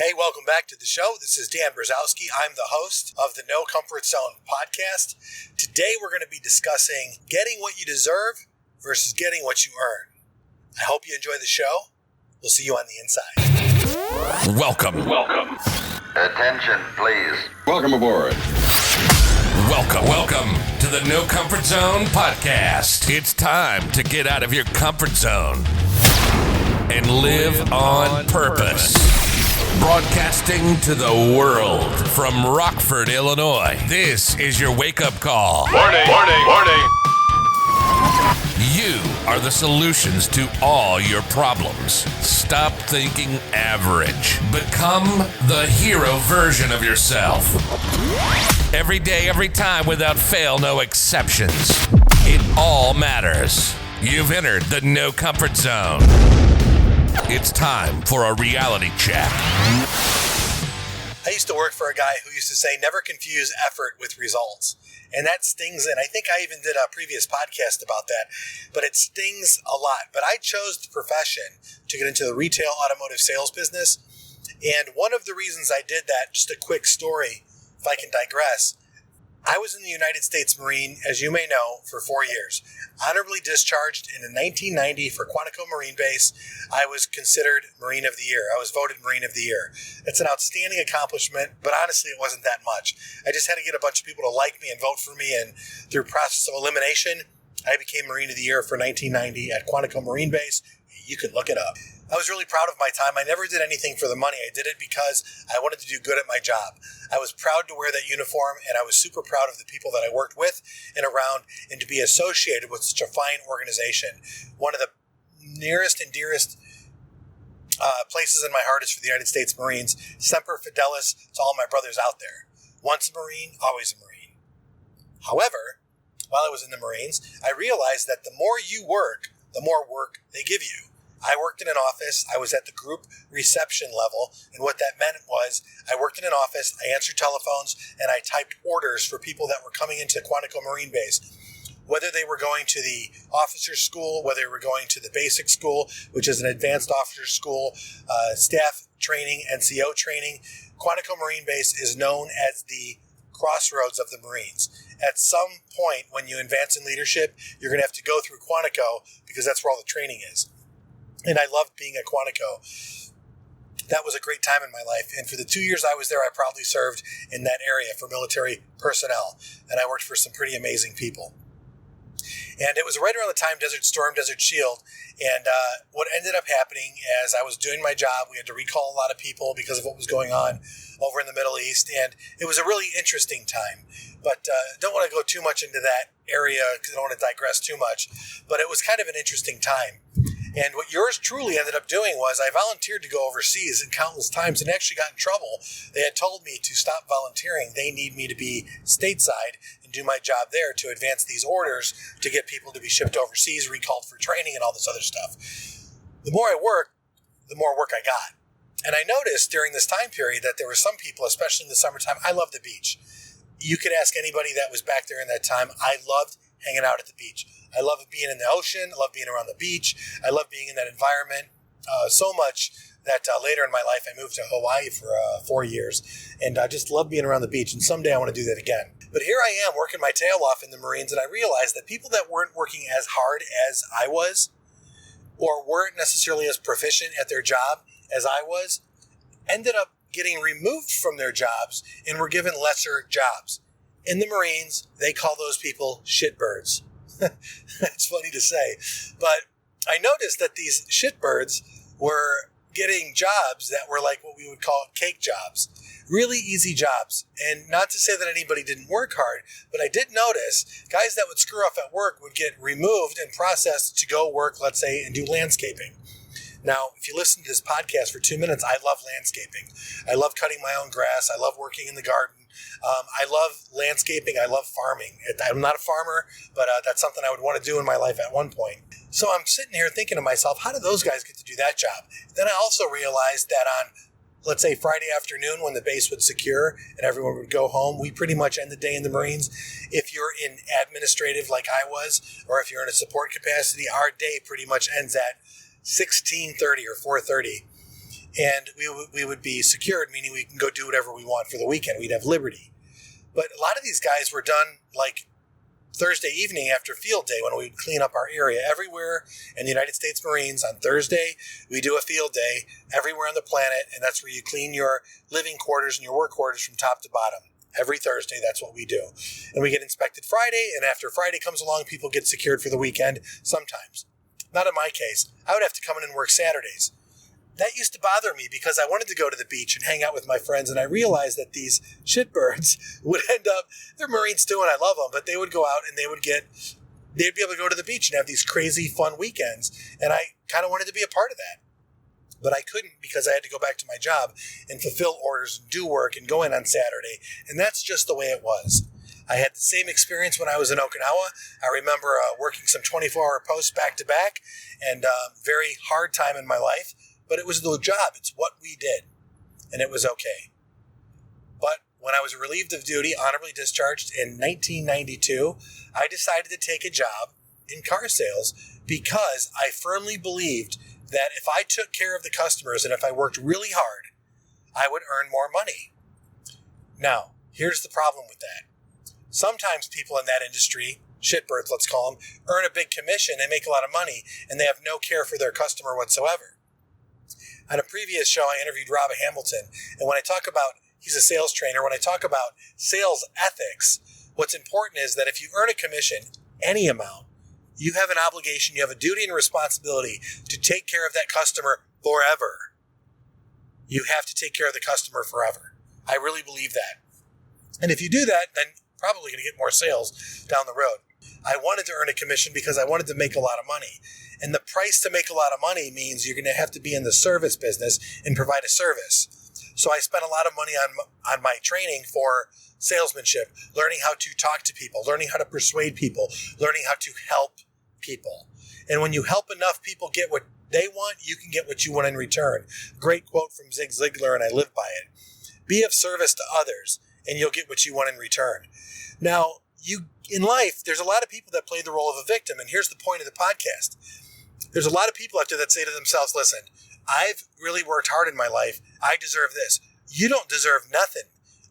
Hey, welcome back to the show. This is Dan Brzezowski. I'm the host of the No Comfort Zone podcast. Today we're going to be discussing getting what you deserve versus getting what you earn. I hope you enjoy the show. We'll see you on the inside. Welcome. Attention, please. Welcome aboard. Welcome to the No Comfort Zone podcast. It's time to get out of your comfort zone and live on purpose. Broadcasting to the world from Rockford, Illinois. This is your wake-up call. Warning. You are the solutions to all your problems. Stop thinking average. Become the hero version of yourself. Every day, every time, without fail, no exceptions. It all matters. You've entered the No Comfort Zone. It's time for a reality check. I used to work for a guy who used to say, never confuse effort with results. And that stings, and I think I even did a previous podcast about that, but it stings a lot. But I chose the profession to get into the retail automotive sales business. And one of the reasons I did that, just a quick story, if I can digress, I was in the United States Marine, as you may know, for 4 years. Honorably discharged in 1990 for Quantico Marine Base. I was considered Marine of the Year. I was voted Marine of the Year. It's an outstanding accomplishment, but honestly, it wasn't that much. I just had to get a bunch of people to like me and vote for me, and through process of elimination, I became Marine of the Year for 1990 at Quantico Marine Base. You can look it up. I was really proud of my time. I never did anything for the money. I did it because I wanted to do good at my job. I was proud to wear that uniform, and I was super proud of the people that I worked with and around, and to be associated with such a fine organization. One of the nearest and dearest places in my heart is for the United States Marines. Semper Fidelis to all my brothers out there. Once a Marine, always a Marine. However, while I was in the Marines, I realized that the more you work, the more work they give you. I worked in an office. I was at the group reception level. And what that meant was I worked in an office, I answered telephones, and I typed orders for people that were coming into Quantico Marine Base. Whether they were going to the officer school, whether they were going to the basic school, which is an advanced officer school, staff training, NCO training, Quantico Marine Base is known as the crossroads of the Marines. At some point when you advance in leadership, you're going to have to go through Quantico because that's where all the training is. And I loved being at Quantico. That was a great time in my life. And for the 2 years I was there, I proudly served in that area for military personnel. And I worked for some pretty amazing people. And it was right around the time Desert Storm, Desert Shield. And what ended up happening as I was doing my job, we had to recall a lot of people because of what was going on over in the Middle East. And it was a really interesting time. But don't want to go too much into that area because I don't want to digress too much. But it was kind of an interesting time. And what yours truly ended up doing was I volunteered to go overseas and countless times and actually got in trouble. They had told me to stop volunteering. They need me to be stateside and do my job there to advance these orders to get people to be shipped overseas, recalled for training, and all this other stuff. The more I worked, the more work I got. And I noticed during this time period that there were some people, especially in the summertime, I love the beach. You could ask anybody that was back there in that time. I loved hanging out at the beach. I love being in the ocean. I love being around the beach. I love being in that environment so much that later in my life, I moved to Hawaii for 4 years. And I just love being around the beach. And someday I want to do that again. But here I am working my tail off in the Marines. And I realized that people that weren't working as hard as I was, or weren't necessarily as proficient at their job as I was, ended up getting removed from their jobs and were given lesser jobs. In the Marines, they call those people shitbirds. That's funny to say. But I noticed that these shitbirds were getting jobs that were like what we would call cake jobs. Really easy jobs. And not to say that anybody didn't work hard, but I did notice guys that would screw off at work would get removed and processed to go work, let's say, and do landscaping. Now, if you listen to this podcast for 2 minutes, I love landscaping. I love cutting my own grass. I love working in the garden. I love landscaping. I love farming. I'm not a farmer, but that's something I would want to do in my life at one point. So I'm sitting here thinking to myself, how did those guys get to do that job? Then I also realized that on, let's say, Friday afternoon when the base would secure and everyone would go home, we pretty much end the day in the Marines. If you're in administrative like I was, or if you're in a support capacity, our day pretty much ends at 16:30 or 4:30. and we would be secured, meaning we can go do whatever we want for the weekend. We'd have liberty. But a lot of these guys were done like Thursday evening after field day when we'd clean up our area. Everywhere in the United States Marines on Thursday, we do a field day everywhere on the planet, and that's where you clean your living quarters and your work quarters from top to bottom. Every Thursday, that's what we do. And we get inspected Friday, and after Friday comes along, people get secured for the weekend sometimes. Not in my case. I would have to come in and work Saturdays. That used to bother me because I wanted to go to the beach and hang out with my friends, and I realized that these shitbirds would end up, they're Marines too, and I love them, but they would go out and they'd be able to go to the beach and have these crazy fun weekends, and I kind of wanted to be a part of that. But I couldn't because I had to go back to my job and fulfill orders and do work and go in on Saturday, and that's just the way it was. I had the same experience when I was in Okinawa. I remember working some 24-hour posts back to back, and very hard time in my life. But it was the job. It's what we did. And it was okay. But when I was relieved of duty, honorably discharged in 1992, I decided to take a job in car sales because I firmly believed that if I took care of the customers and if I worked really hard, I would earn more money. Now, here's the problem with that. Sometimes people in that industry, shitbirds, let's call them, earn a big commission, they make a lot of money, and they have no care for their customer whatsoever. On a previous show, I interviewed Rob Hamilton, and when I talk about, he's a sales trainer, when I talk about sales ethics, what's important is that if you earn a commission, any amount, you have an obligation, you have a duty and responsibility to take care of that customer forever. You have to take care of the customer forever. I really believe that. And if you do that, then you're probably going to get more sales down the road. I wanted to earn a commission because I wanted to make a lot of money. And the price to make a lot of money means you're going to have to be in the service business and provide a service. So I spent a lot of money on my training for salesmanship, learning how to talk to people, learning how to persuade people, learning how to help people. And when you help enough people get what they want, you can get what you want in return. Great quote from Zig Ziglar, and I live by it. Be of service to others, and you'll get what you want in return. Now, in life, there's a lot of people that play the role of a victim, and here's the point of the podcast. There's a lot of people out there that say to themselves, listen, I've really worked hard in my life. I deserve this. You don't deserve nothing.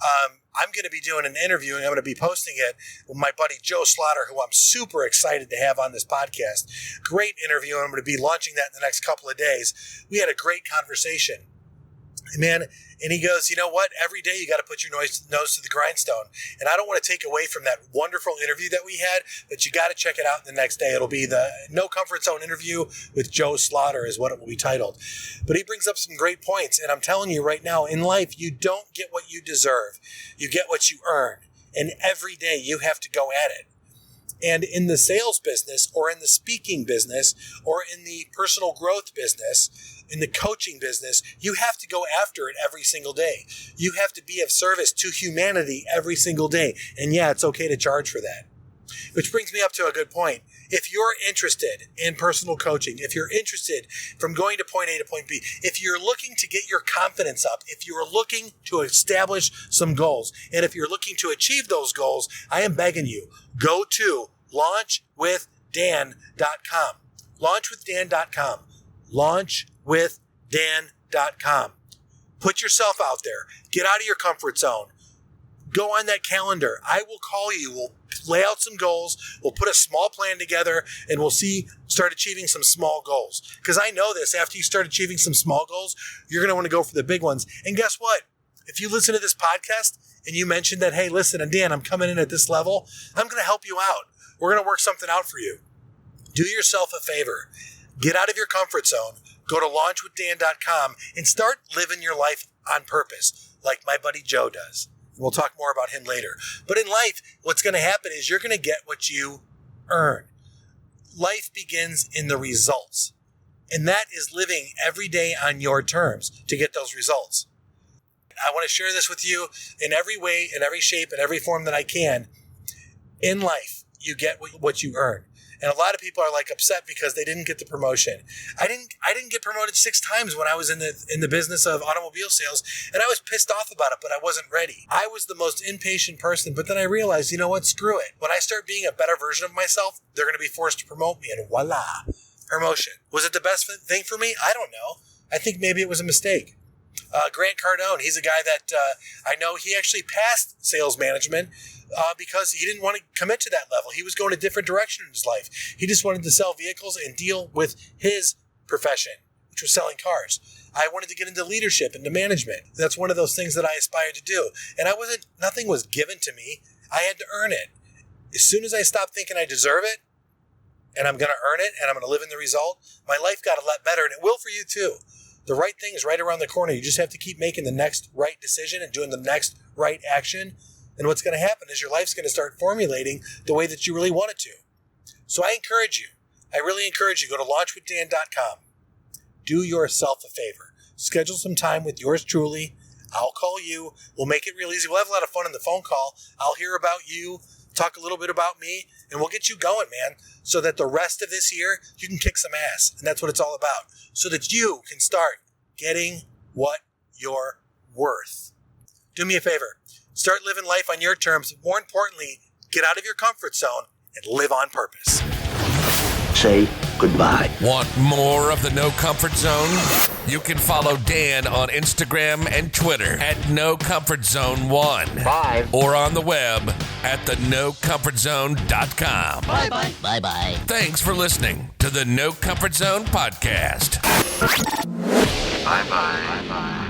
I'm going to be doing an interview, and I'm going to be posting it with my buddy Joe Slaughter, who I'm super excited to have on this podcast. Great interview, and I'm going to be launching that in the next couple of days. We had a great conversation. Man, and he goes, you know what? Every day you got to put your nose to the grindstone. And I don't want to take away from that wonderful interview that we had, but you got to check it out the next day. It'll be the No Comfort Zone interview with Joe Slaughter is what it will be titled. But he brings up some great points. And I'm telling you right now, in life, you don't get what you deserve. You get what you earn. And every day you have to go at it. And in the sales business or in the speaking business or in the personal growth business, in the coaching business, you have to go after it every single day. You have to be of service to humanity every single day. And yeah, it's okay to charge for that. Which brings me up to a good point. If you're interested in personal coaching, if you're interested from going to point A to point B, if you're looking to get your confidence up, if you're looking to establish some goals, and if you're looking to achieve those goals, I am begging you, go to launchwithdan.com. Launchwithdan.com. Launchwithdan.com. Put yourself out there. Get out of your comfort zone. Go on that calendar. I will call you. We'll lay out some goals. We'll put a small plan together, and we'll start achieving some small goals. Because I know this. After you start achieving some small goals, you're going to want to go for the big ones. And guess what? If you listen to this podcast and you mention that, hey, listen, Dan, I'm coming in at this level, I'm going to help you out. We're going to work something out for you. Do yourself a favor. Get out of your comfort zone. Go to launchwithdan.com and start living your life on purpose, like my buddy Joe does. We'll talk more about him later. But in life, what's going to happen is you're going to get what you earn. Life begins in the results. And that is living every day on your terms to get those results. I want to share this with you in every way, in every shape, in every form that I can. In life, you get what you earn. And a lot of people are like upset because they didn't get the promotion. I didn't get promoted 6 times when I was in the business of automobile sales, and I was pissed off about it, but I wasn't ready. I was the most impatient person, but then I realized, you know what, screw it. When I start being a better version of myself, they're going to be forced to promote me, and voila, promotion. Was it the best thing for me? I don't know. I think maybe it was a mistake. Grant Cardone, he's a guy that I know he actually passed sales management because he didn't want to commit to that level. He was going a different direction in his life. He just wanted to sell vehicles and deal with his profession, which was selling cars. I wanted to get into leadership, into management. That's one of those things that I aspired to do. And nothing was given to me. I had to earn it. As soon as I stopped thinking I deserve it, and I'm going to earn it, and I'm going to live in the result, my life got a lot better, and it will for you too. The right thing is right around the corner. You just have to keep making the next right decision and doing the next right action. And what's going to happen is your life's going to start formulating the way that you really want it to. So I really encourage you, go to launchwithdan.com. Do yourself a favor. Schedule some time with yours truly. I'll call you. We'll make it real easy. We'll have a lot of fun in the phone call. I'll hear about you, talk a little bit about me, and we'll get you going, man, so that the rest of this year you can kick some ass. And that's what it's all about, so that you can start getting what you're worth. Do me a favor. Start living life on your terms. More importantly, get out of your comfort zone and live on purpose. Say goodbye. Want more of the No Comfort Zone? You can follow Dan on Instagram and Twitter at NoComfortZone1. Bye. Or on the web at thenocomfortzone.com. Bye-bye. Bye-bye. Thanks for listening to the No Comfort Zone podcast. Bye-bye. Bye-bye.